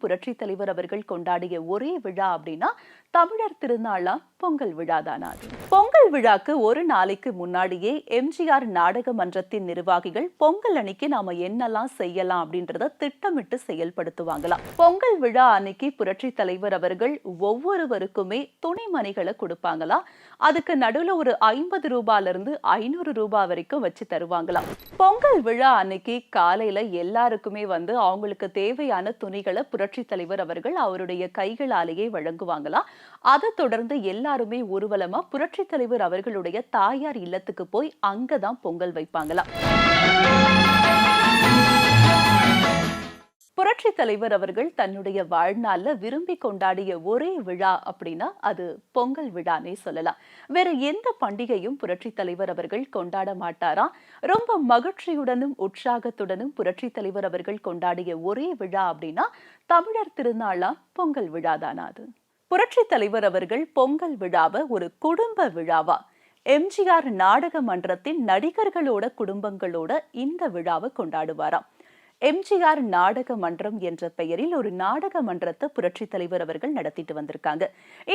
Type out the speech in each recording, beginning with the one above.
புரட்சி தலைவர் அவர்கள் கொண்டாடிய ஒரே விழா அப்படின்னா தமிழர் திருநாளா பொங்கல் விழாதானா அது. பொங்கல் விழாக்கு ஒரு நாளைக்கு முன்னாடியே எம்ஜிஆர் நாடக மன்றத்தின் நிர்வாகிகள் பொங்கல் அன்னைக்கு நாம என்னெல்லாம் செய்யலாம் அப்படின்றத திட்டமிட்டு செயல்படுத்துவாங்களாம். பொங்கல் விழா அன்னைக்கு புரட்சி தலைவர் அவர்கள் ஒவ்வொருவருக்குமே துணிமணிகளை கொடுப்பாங்களாம். அதுக்கு நடுவுல ஒரு 50 ரூபாயில இருந்து 500 ரூபாய் வரைக்கும் வச்சு தருவாங்களாம். பொங்கல் விழா அன்னைக்கு காலையில எல்லாருக்குமே அவங்களுக்கு தேவையான துணிகளை புரட்சி தலைவர் அவர்கள் அவருடைய கைகளாலேயே வழங்குவாங்களாம். அதை தொடர்ந்து எல்லாருமே ஊர்வலமா புரட்சி தலைவர் அவர்களுடைய தாயார் இல்லத்துக்கு போய் அங்கதான் பொங்கல் வைப்பாங்களாம். புரட்சி தலைவர் அவர்கள் தன்னுடைய வாழ்நாள்ல விரும்பி கொண்டாடிய ஒரே விழா அப்படின்னா அது பொங்கல் விழானே சொல்லலாம். வேற எந்த பண்டிகையும் புரட்சி தலைவர் அவர்கள் கொண்டாட மாட்டாரா? ரொம்ப மகிழ்ச்சியுடனும் உற்சாகத்துடனும் புரட்சி தலைவர் அவர்கள் கொண்டாடிய ஒரே விழா அப்படின்னா தமிழர் திருநாளா பொங்கல் விழாதானா அது. புரட்சி தலைவர் அவர்கள் பொங்கல் விழாவை ஒரு குடும்ப விழாவா, எம்ஜிஆர் நாடக மன்றத்தின் நடிகர்களோட குடும்பங்களோட இந்த விழாவை கொண்டாடுவாராம். எம்ஜிஆர் நாடக மன்றம் என்ற பெயரில் ஒரு நாடக மன்றத்தை புரட்சி தலைவர் அவர்கள் நடத்திட்டு வந்திருக்காங்க.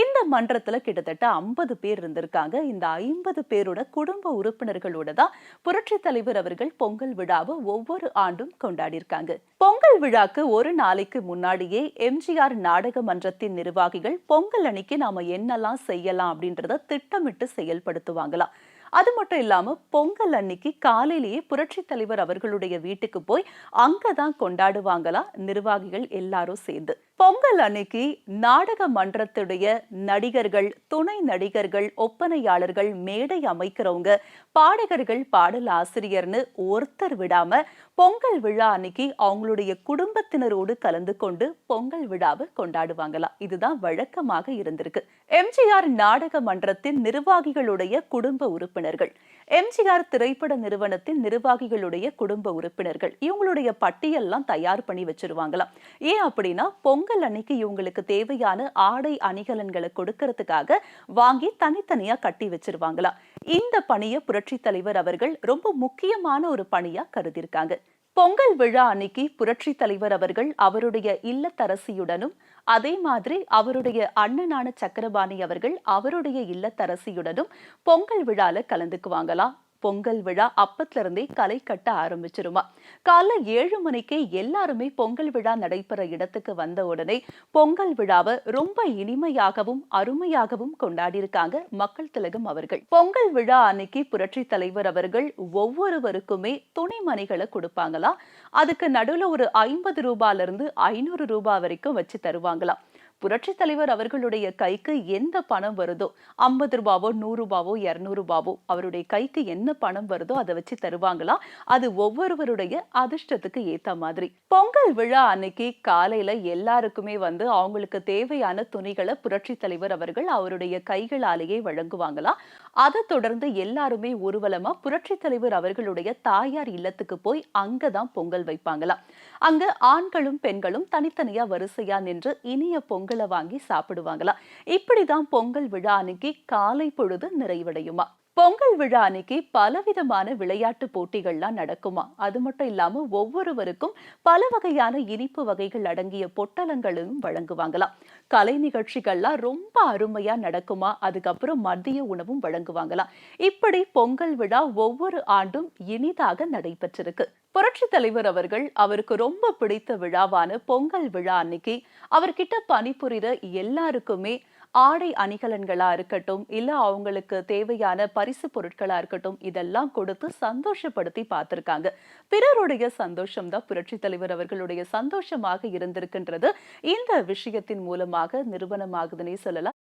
இந்த மன்றத்துல கிட்டத்தட்ட 50 பேர் இருந்திருக்காங்க. இந்த 50 பேரோட குடும்ப உறுப்பினர்களோட தான் புரட்சி தலைவர் அவர்கள் பொங்கல் விழாவை ஒவ்வொரு ஆண்டும் கொண்டாடி இருக்காங்க. பொங்கல் விழாக்கு ஒரு நாளைக்கு முன்னாடியே எம்ஜிஆர் நாடக மன்றத்தின் நிர்வாகிகள் பொங்கல் அன்னைக்கு நாம என்னெல்லாம் செய்யலாம் அப்படின்றத திட்டமிட்டு செயல்படுத்துவாங்களாம். அது மட்டும் இல்லாம பொங்கல் அன்னைக்கு காலையிலேயே புரட்சி தலைவர் அவர்களுடைய வீட்டுக்கு போய் அங்கதான் கொண்டாடுவாங்களா நிர்வாகிகள் எல்லாரும் சேர்ந்து. பொங்கல் அன்னைக்கு நாடக மன்றத்துடைய நடிகர்கள், துணை நடிகர்கள், ஒப்பனையாளர்கள், மேடை அமைக்கிறவங்க, பாடகர்கள், பாடல் ஆசிரியர்னு ஒருத்தர் விடாம பொங்கல் விழா அன்னைக்கு அவங்களுடைய குடும்பத்தினரோடு கலந்து கொண்டு பொங்கல் விழாவை கொண்டாடுவாங்களாம். இதுதான் வழக்கமாக இருந்திருக்கு. எம்ஜிஆர் நாடக மன்றத்தின் நிர்வாகிகளுடைய குடும்ப உறுப்பினர்கள், எம்ஜிஆர் திரைப்பட நிறுவனத்தின் நிர்வாகிகளுடைய குடும்ப உறுப்பினர்கள், இவங்களுடைய பட்டியல்லாம் தயார் பண்ணி வச்சிருவாங்களாம். ஏன் அப்படின்னா பொங்கல் அன்னைக்கு இவங்களுக்கு தேவையான ஆடை அணிகலன்களை கொடுக்கறதுக்காக வாங்கி தனித்தனியா கட்டி வச்சிருவாங்களாம். இந்த பணியை புரட்சி தலைவர் அவர்கள் ரொம்ப முக்கியமான ஒரு பணியா கருதியிருக்காங்க. பொங்கல் விழா அன்னைக்கு புரட்சி தலைவர் அவர்கள் அவருடைய இல்லத்தரசியுடனும், அதே மாதிரி அவருடைய அண்ணனான சக்கரபாணி அவர்கள் அவருடைய இல்லத்தரசியுடனும் பொங்கல் விழால கலந்துக்குவாங்களாம். பொங்கல் விழா அப்பத்துல இருந்தே களை கட்ட ஆரம்பிச்சிருமா. காலை 7 மணிக்கே எல்லாருமே பொங்கல் விழா நடைபெற இடத்துக்கு வந்த உடனே பொங்கல் விழாவை ரொம்ப இனிமையாகவும் அருமையாகவும் கொண்டாடி இருக்காங்க மக்கள் திலகம் அவர்கள். பொங்கல் விழா அன்னைக்கு புரட்சி தலைவர் அவர்கள் ஒவ்வொருவருக்குமே துணிமணிகளை கொடுப்பாங்களா. அதுக்கு நடுவுல ஒரு 50 ரூபாயில இருந்து 500 ரூபாய் வரைக்கும் வச்சு தருவாங்களாம். புரட்சி தலைவர் அவர்களுடைய கைக்கு எந்த பணம் வருதோ, 50 ரூபாவோ 100 ரூபாவோ 200 ரூபாவோ அவருடைய கைக்கு என்ன பணம் வருதோ அதை வச்சு தருவாங்களாம். அது ஒவ்வொருவருடைய அதிர்ஷ்டத்துக்கு ஏத்த மாதிரி. பொங்கல் விழா அன்னைக்கு காலையில எல்லாருக்குமே அவங்களுக்கு தேவையான துணிகளை புரட்சி தலைவர் அவர்கள் அவருடைய கைகளாலேயே வழங்குவாங்களாம். அதை தொடர்ந்து எல்லாருமே ஊர்வலமா புரட்சி தலைவர் அவர்களுடைய தாயார் இல்லத்துக்கு போய் அங்கதான் பொங்கல் வைப்பாங்களாம். அங்க ஆண்களும் பெண்களும் தனித்தனியா வரிசையா நின்று இனிய பொங்கலை வாங்கி சாப்பிடுவாங்களாம். இப்படிதான் பொங்கல் விழா அன்னைக்கு காலை பொழுது நிறைவடையுமா. பொங்கல் விழா அன்னைக்கு பலவிதமான விளையாட்டு போட்டிகள்லாம் நடக்குமா. அது மட்டும் இல்லாம ஒவ்வொருவருக்கும் பல வகையான இனிப்பு வகைகள் அடங்கிய பொட்டலங்களும் வழங்குவாங்களாம். கலை நிகழ்ச்சிகள்லாம் ரொம்ப அருமையா நடக்குமா. அதுக்கப்புறம் மதிய உணவும் வழங்குவாங்களாம். இப்படி பொங்கல் விழா ஒவ்வொரு ஆண்டும் இனிதாக நடைபெற்றிருக்கு. புரட்சி தலைவர் அவர்கள் அவருக்கு ரொம்ப பிடித்த விழாவான பொங்கல் விழா அன்னைக்கு அவர்கிட்ட பணிபுரிகிற எல்லாருக்குமே ஆடை அணிகலன்களா இருக்கட்டும், இல்ல அவங்களுக்கு தேவையான பரிசு பொருட்களா இருக்கட்டும், இதெல்லாம் கொடுத்து சந்தோஷப்படுத்தி பார்த்திருக்காங்க. பிறருடைய சந்தோஷம் தான் புரட்சி தலைவர் அவர்களுடைய சந்தோஷமாக இருந்திருக்கின்றது இந்த விஷயத்தின் மூலமாக நிறுவனமாகுதுன்னே சொல்லலாம்.